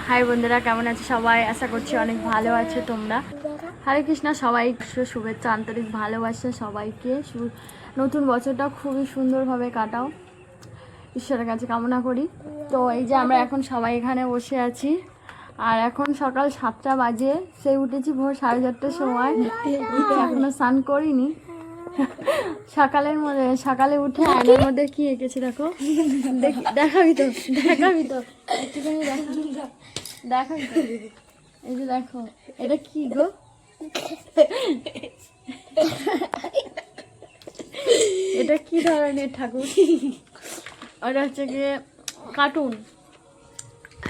High বন্ধুরা, কেমন আছো সবাই? আশা করছি অনেক ভালো আছো তোমরা। হরে কৃষ্ণা, সবাই শুভেচ্ছা, আন্তরিক ভালোবাসা সবাইকে। নতুন বছরটা খুবই সুন্দরভাবে কাটাও, ঈশ্বরের কাছে কামনা করি। তো এই যে আমরা এখন সবাই এখানে বসে আছি, আর এখন সকাল 7টা বাজে। সেই উঠেছি ভোর 4:30টার সময়, এখনো স্নান করিনি। সকালে উঠে আয়নার মধ্যে কি এঁকেছি দেখো, দেখাবি তো একটুখানি দেখাবি তো। এই যে দেখো, এটা কি গো? এটা কি ধরনের ঠাকুর? ওটা হচ্ছে গিয়ে কার্টুন।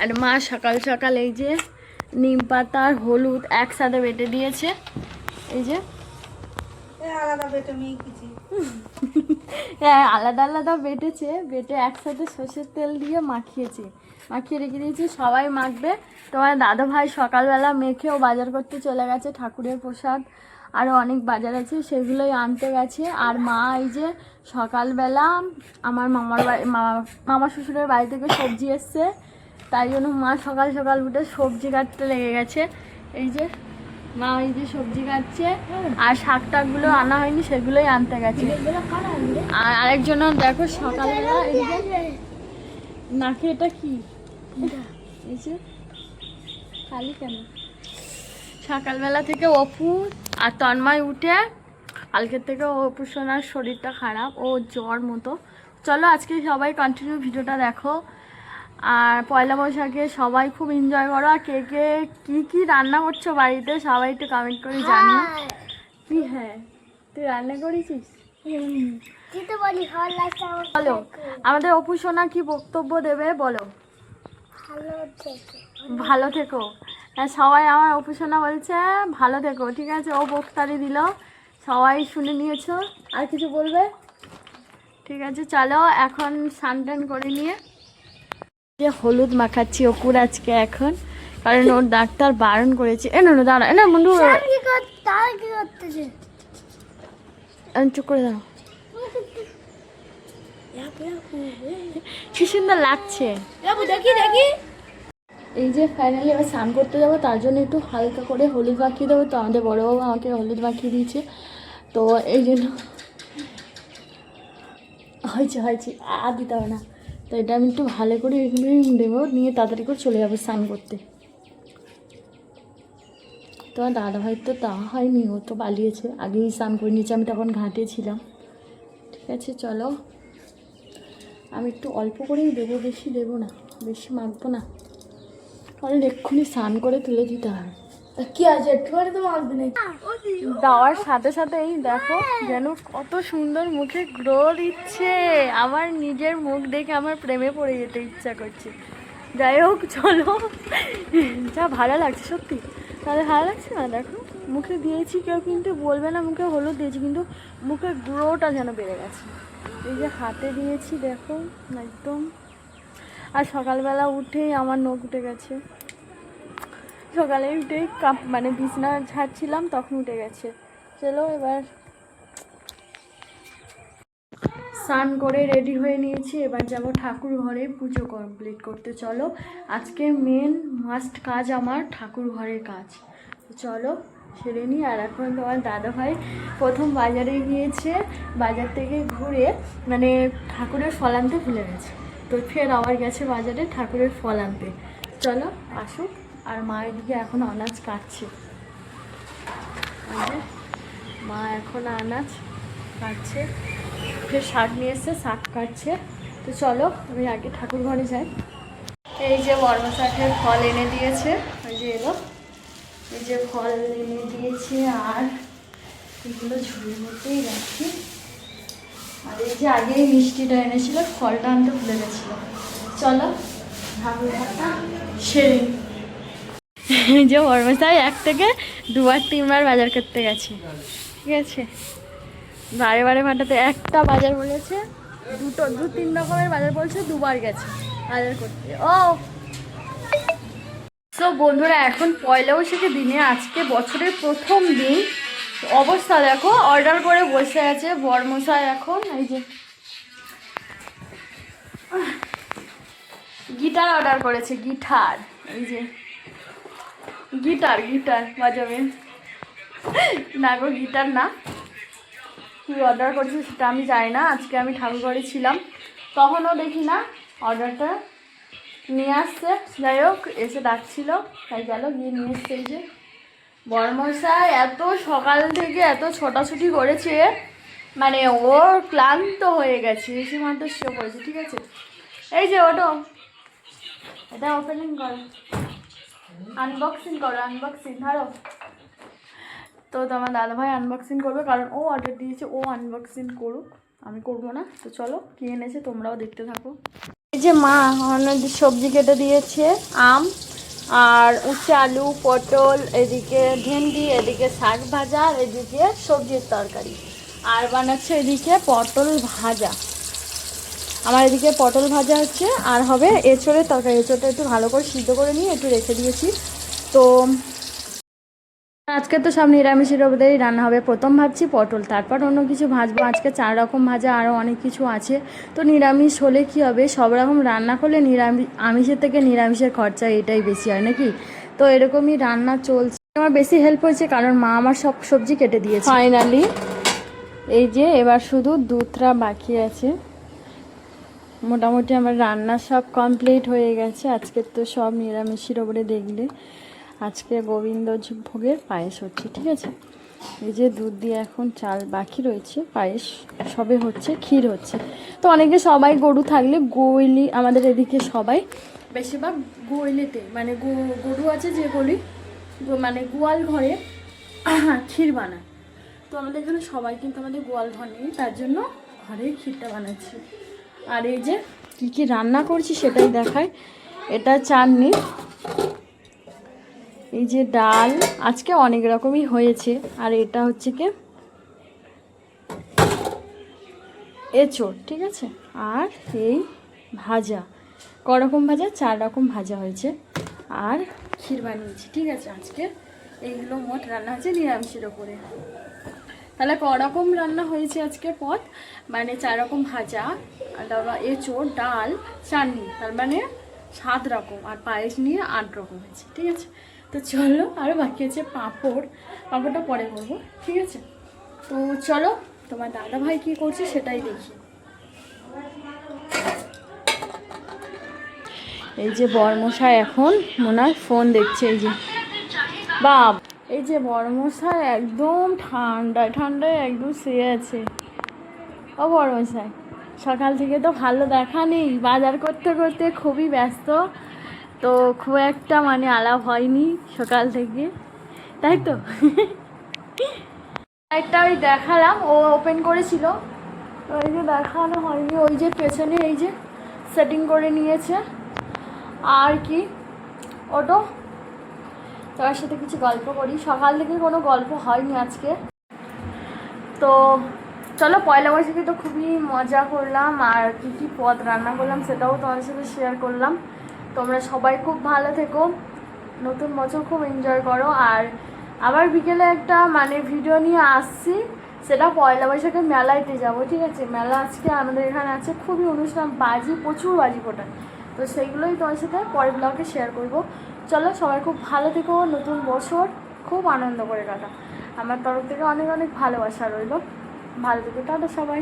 আর মা সকাল সকাল এই যে নিম পাতা আর হলুদ একসাথে বেটে দিয়েছে। এই যে হ্যাঁ, আলাদা আলাদা বেটেছে, বেটে একসাথে সর্ষের তেল দিয়ে মাখিয়ে রেখে দিয়েছি। সবাই মাখবে। তোমার দাদা ভাই সকালবেলা মেখেও বাজার করতে চলে গেছে, ঠাকুরের প্রসাদ আরও অনেক বাজার আছে সেগুলোই আনতে গেছে। আর মা এই যে সকালবেলা আমার মামা শ্বশুরের বাড়ি থেকে সবজি এসছে, তাই জন্য মা সকাল সকাল উঠে সবজি কাটতে লেগে গেছে। এই যে মা এই যে সবজি কাটছে, আর শাক টাকগুলো আনা হয়নি, সেগুলোই আনতে গেছে। আর আরেকজন দেখো সকালবেলা নাকি এটা কি এই যে খালি কেন? সকালবেলা থেকে অপু আর তন্ময় উঠে, কালকের থেকে অপু সোনার শরীরটা খারাপ, ও জ্বর মতো। চলো আজকে সবাই কন্টিনিউ ভিডিওটা দেখো। আর পয়লা বৈশাখে সবাই খুব এনজয় করো। আর কে কে কি রান্না করছো বাড়িতে সবাই একটু কমেন্ট করে জানিও। কি? হ্যাঁ, তুই রান্না করেছিস? বলো, আমাদের অপু সোনা কি বক্তব্য দেবে বলো। ভালো থেকো। হ্যাঁ, সবাই আমার অপু সোনা বলছে ভালো থেকো, ঠিক আছে? ও বক্তারি দিল, সবাই শুনে নিয়েছো। আর কিছু বলবে? ঠিক আছে, চলো এখন স্নান করে নিয়ে যে হলুদ মাখাচ্ছি অপুর আজকে এখন, কারণ ওর ডাক্তার বারণ করেছে। দাঁড়া, মুন্ডু চুপ করে দাঁড়াও। কি সুন্দর লাগছে। এই যে ফাইনালি এবার স্নান করতে যাবো, তার জন্য একটু হালকা করে হলুদ মাখিয়ে দেবো। তো আমাদের বড়োবাবু আমাকে হলুদ মাখিয়ে দিয়েছে, তো এই জন্য হয়েছে আর দিতে হবে না। তো এটা আমি একটু ভালো করে এগুলো দেবো, নিয়ে তাড়াতাড়ি করে চলে যাবো স্নান করতে। তোমার দাদাভাই তো তা হয়নি, ও তো পালিয়েছে, আগেই স্নান করে নিয়েছে, আমি তখন ঘাটে ছিলাম। ঠিক আছে, চলো আমি একটু অল্প করেই দেবো, বেশি দেবো না, বেশি মাখবো না, কারণ এক্ষুনি স্নান করে তুলে দিতে হবে। কি আছে একটুখানি তো মাখবে না, দেওয়ার সাথে সাথেই দেখো যেন কত সুন্দর মুখে গ্লো দিচ্ছে। আমার নিজের মুখ দেখে আমার প্রেমে পড়ে যেতে ইচ্ছা করছে। যাই হোক, চলো, যা ভালো লাগছে সত্যি। তাহলে ভালো লাগছে না? দেখো মুখে দিয়েছি, কেউ কিন্তু বলবে না মুখে হলুদ দিয়েছি, কিন্তু মুখে গ্লোটা যেন বেড়ে গেছে। এই যে হাতে দিয়েছি দেখো একদম। আর সকালবেলা উঠেই আমার নখ উঠে গেছে, সকালে উঠেই মানে বিছনা ঝাড়ছিলাম তখন উঠে গেছে। চলো এবার স্নান করে রেডি হয়ে নিয়েছি, এবার যাব ঠাকুর ঘরে পুজো কমপ্লিট করতে। চলো, আজকে মেন মাস্ট কাজ আমার ঠাকুর ঘরের কাজ। চলো সেরে নিই। আর এখন তোমার দাদাভাই প্রথম বাজারে গিয়েছে, বাজার থেকে ঘুরে মানে ঠাকুরের ফল আনতে ভুলে গেছে, তো ফের আবার গেছে বাজারে ঠাকুরের ফল আনতে। চলো আসুক। আর মায়ের দিকে এখন আনাজ কাটছে, মা এখন আনাজ কাটছে, ফের শাক নিয়ে এসছে, শাক কাটছে। তো চলো আমি আগে ঠাকুর ঘরে যাই। এই যে বর্মশাকের ফল এনে দিয়েছে, ওই যে এলো, এই যে ফল এনে দিয়েছে, আর এগুলো ঝুড়ির মধ্যেই রাখি। আর এই যে আগেই মিষ্টিটা এনেছিল, ফলটা আনতে ভুলে গেছিল। চলো ঠাকুর ঘরটা সেরে। যে বর্মশাই 1 থেকে 2-3বার বাজার করতে গেছে, ঠিক আছে? বারে বারে পাঠাতে, একটা বাজার বলেছে, 2-3 রকমের বাজার বলছে, 2বার গেছে বাজার করতে। তো বন্ধুরা, এখন পয়লা বৈশাখের দিনে, আজকে বছরের প্রথম দিন, অবস্থা দেখো, অর্ডার করে বসে আছে বরমশাই। এখন এই যে গিটার অর্ডার করেছে, গিটার। এই যে গিটার গিটার বাজাবে না গো, গিটার না, কি অর্ডার করেছে সেটা আমি জানি না। আজকে আমি ঠাকুরঘরে ছিলাম, তখনও দেখি না অর্ডারটা নিয়ে আসছে। যাই হোক, এসে ডাকছিল, তাই গেল, গিয়ে নিয়ে এসছে। এই যে বড়মশাই এত সকাল থেকে এত ছোটাছুটি করেছে, মানে ওর ক্লান্ত হয়ে গেছে, এসে মাত্র শো করেছে। ঠিক আছে, এই যে ওটো, এটা ওপেনিং করো, আনবক্সিং করো, আনবক্সিং ধরো। তো তোমার দাদাভাই আনবক্সিং করবে, কারণ ও অর্ডার দিয়েছে, ও আনবক্সিং করুক, আমি করবো না। তো চলো, কি এনেছে তোমরাও দেখতে থাকো। এই যে মা অনেক সবজি কেটে দিয়েছে, আম আর উচ্ছে, আলু, পটল, এদিকে ভেন্ডি, এদিকে শাক ভাজা, আর এদিকে সবজির তরকারি, আর বানাচ্ছে এদিকে পটল ভাজা। আমার এদিকে পটল ভাজা হচ্ছে, আর হবে এঁচোড়ের তরকারি। এঁচোড়টা একটু ভালো করে সিদ্ধ করে নিয়ে একটু রেখে দিয়েছি। তো আজকে তো সব নিরামিষের ওপরেই রান্না হবে। প্রথম ভাবছি পটল, তারপর অন্য কিছু ভাজবো। আজকে 4 রকম ভাজা, আরও অনেক কিছু আছে। তো নিরামিষ হলে কি হবে, সব রকম রান্না করলে আমিষের থেকে নিরামিষের খরচা এটাই বেশি হয় নাকি। তো এরকমই রান্না চলছে। আমার বেশি হেল্প হয়েছে, কারণ মা আমার সব সবজি কেটে দিয়েছে। ফাইনালি এই যে এবার শুধু দুধটা বাকি আছে। মোটামুটি আমার রান্না সব কমপ্লিট হয়ে গেছে। আজকে তো সব নিরামিষের ওপরে দেখলে আজকে গোবিন্দ ভোগের পায়েস হচ্ছে। ঠিক আছে, এই যে দুধ দিয়ে এখন চাল বাকি রয়েছে, পায়েস সবে হচ্ছে, ক্ষীর হচ্ছে। তো অনেকে সবাই গরু থাকলে গোইলি, আমাদের এদিকে সবাই বেশিরভাগ গোইলিতে, মানে গরু আছে যেগুলি মানে গোয়াল ঘরে ক্ষীর বানায়। তো আমাদের এখানে সবাই কিন্তু আমাদের গোয়াল ঘর নেই, তার জন্য ঘরেই ক্ষীরটা বানাচ্ছি। আর এই যে কী কী রান্না করছি সেটাই দেখায়। এটা চাটনি, এই যে ডাল, আজকে অনেক রকমই হয়েছে। আর এটা হচ্ছে কি এঁচোড়। ঠিক আছে, আর এই ভাজা, করকম ভাজা, 4 রকম ভাজা হয়েছে, আর ক্ষীর বানিয়েছি। ঠিক আছে, আজকে এইগুলো মোট রান্না হয়েছে নিরামিষের ওপরে। তাহলে করকম রান্না হয়েছে আজকে পদ, মানে 4 রকম ভাজা, আর এঁচোড়, ডাল, চাটনি, তার মানে 7 রকম, আর পায়েস নিয়ে 8 রকম হয়েছে। ঠিক আছে, তো চলো, আরও বাকি আছে পাঁপড়, পাঁপড়টা পরে করবো। ঠিক আছে, তো চলো তোমার দাদা ভাই কী করছে সেটাই দেখি। এই যে বড়মশাই এখন ওনার ফোন দেখছে। এই যে বাপ, এই যে বড়মশাই একদম ঠান্ডায় ঠান্ডায় একদম শুয়ে আছে। ও বড়মশাই, সকাল থেকে তো ভালো দেখা নেই, বাজার করতে করতে খুবই ব্যস্ত, তো খুব একটা মানে আলাপ হয়নি সকাল থেকে, তাই তো। একটা ওই দেখালাম, ও ওপেন করেছিল, তো ওই যে দেখানো হয়নি। ওই যে পেছনে এই যে সেটিং করে নিয়েছে, আর কি ওটো। তার সাথে কিছু গল্প করি, সকাল থেকে কোনো গল্প হয়নি আজকে। তো চলো, পয়লা বৈশাখে তো খুবই মজা করলাম, আর কী কী পদ রান্না করলাম সেটাও তোমাদের সাথে শেয়ার করলাম। তোমরা সবাই খুব ভালো থেকো, নতুন বছর খুব এনজয় করো। আর আবার বিকেলে একটা মানে ভিডিও নিয়ে আসছি, সেটা পয়লা বৈশাখে মেলাইতে যাবো। ঠিক আছে, মেলা আজকে আমাদের এখানে আছে, খুবই অনুষ্ঠান, বাজি, প্রচুর বাজি ফোটায়। তো সেইগুলোই তোমার সাথে পরের ব্লগে শেয়ার করবো। চলো, সবাই খুব ভালো থেকো, নতুন বছর খুব আনন্দ করে কাটা। আমার তরফ থেকে অনেক অনেক ভালোবাসা রইল। ভালো থেকো, টাটা সবাই।